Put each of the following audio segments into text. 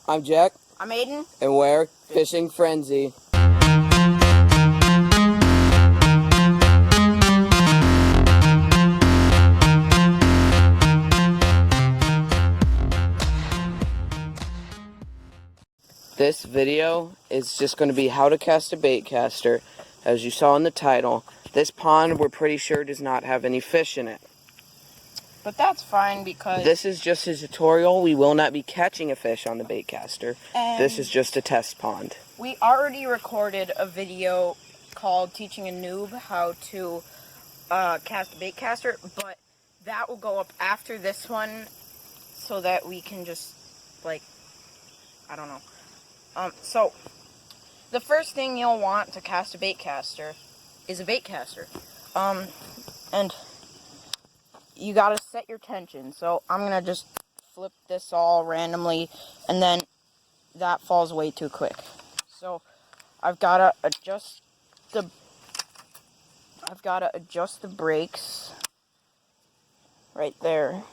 I'm Jack. I'm Aiden. And we're Fishing Frenzy. This video is just going to be how to cast a baitcaster. As you saw in the title, this pond we're pretty sure does not have any fish in it. But that's fine because this is just a tutorial. We will not be catching a fish on the baitcaster. This is just a test pond. We already recorded a video called Teaching a Noob How to Cast a Baitcaster, but that will go up after this one so that we can just, like, I don't know. So, the first thing you'll want to cast a baitcaster is a baitcaster. And you gotta set your tension. So I'm gonna just flip this all randomly, and then that falls way too quick. So I've gotta adjust the brakes right there.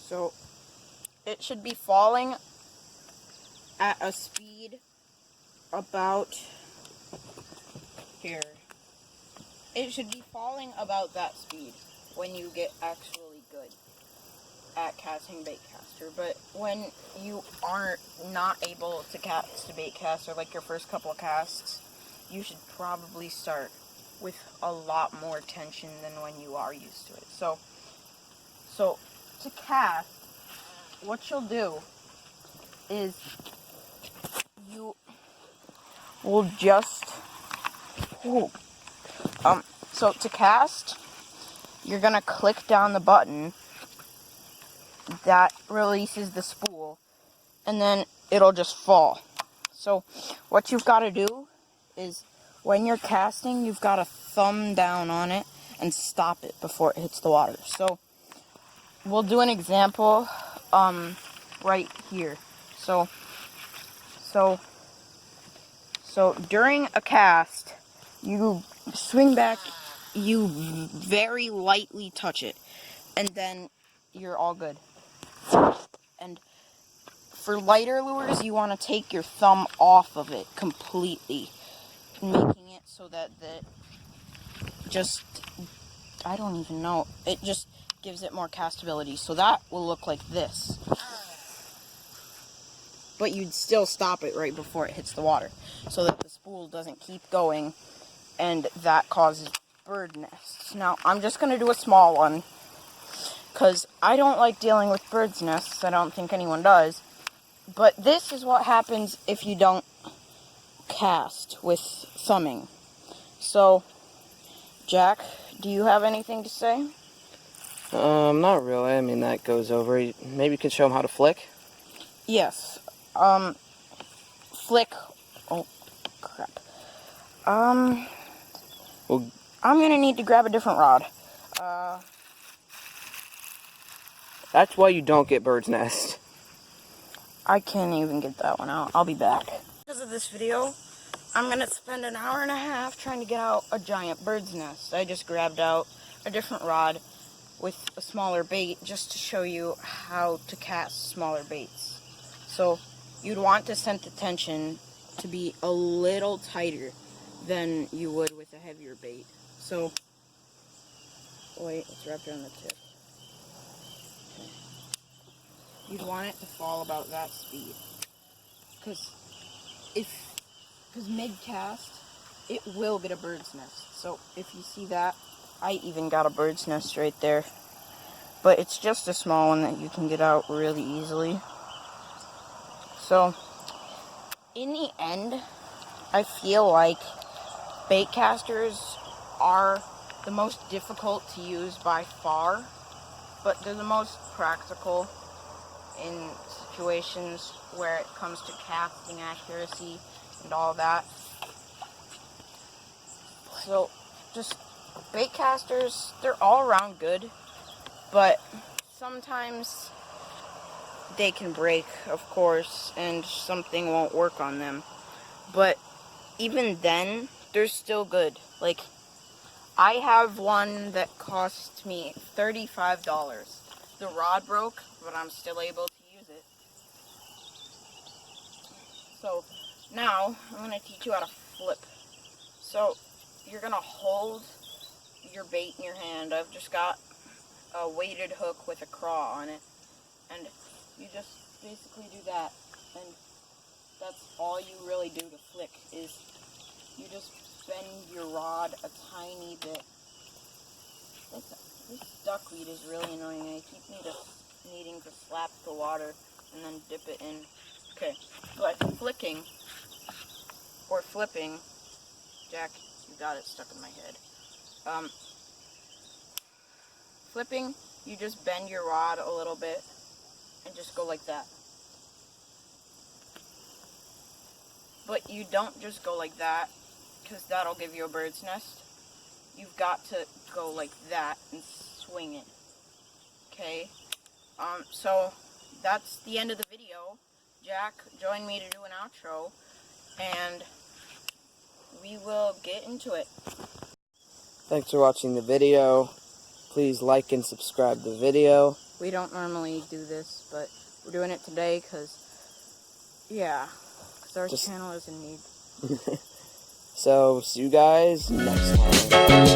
So it should be falling at a speed about here. It should be falling about that speed when you get actually good at casting baitcaster. But when you are not able to cast a baitcaster, like your first couple of casts, you should probably start with a lot more tension than when you are used to it. So to cast, what you'll do is you will just so to cast, you're gonna click down the button that releases the spool, and then it'll just fall. So what you've got to do is when you're casting, you've got to thumb down on it and stop it before it hits the water. So we'll do an example right here. So during a cast, you swing back, you very lightly touch it, and then you're all good. And for lighter lures, you want to take your thumb off of it completely, making it so that I don't even know, it just gives it more castability. So that will look like this. But you'd still stop it right before it hits the water, so that the spool doesn't keep going, and that causes bird nests. Now, I'm just going to do a small one, because I don't like dealing with bird's nests. I don't think anyone does. But this is what happens if you don't cast with thumbing. So, Jack, do you have anything to say? Not really. I mean, that goes over. Maybe you can show them how to flick? Yes. Flick. Oh, crap. Well, I'm gonna need to grab a different rod. That's why you don't get bird's nest. I can't even get that one out. I'll be back. Because of this video, I'm gonna spend an hour and a half trying to get out a giant bird's nest. I just grabbed out a different rod with a smaller bait just to show you how to cast smaller baits. So you'd want to set the tension to be a little tighter than you would with a heavier bait. So, wait, it's wrapped around the tip. Okay. You'd want it to fall about that speed. Because mid-cast, it will get a bird's nest. So if you see that, I even got a bird's nest right there. But it's just a small one that you can get out really easily. So, in the end, I feel like baitcasters are the most difficult to use by far, but they're the most practical in situations where it comes to casting accuracy and all that. So, just baitcasters, they're all around good, but sometimes they can break, of course, and something won't work on them. But even then, they're still good. Like, I have one that cost me $35. The rod broke, but I'm still able to use it. So now I'm going to teach you how to flip. So you're going to hold your bait in your hand. I've just got a weighted hook with a craw on it. And you just basically do that. And that's all you really do to flick, is you just bend your rod a tiny bit. This duckweed is really annoying. I keep needing to slap the water and then dip it in. Okay, but flicking or flipping, Jack, you got it stuck in my head. Flipping, you just bend your rod a little bit and just go like that. But you don't just go like that, because that'll give you a bird's nest. You've got to go like that and swing it. Okay? So that's the end of the video. Jack joined me to do an outro, and we will get into it. Thanks for watching the video. Please like and subscribe the video. We don't normally do this, but we're doing it today because, yeah, because our channel is in need. So, see you guys next time.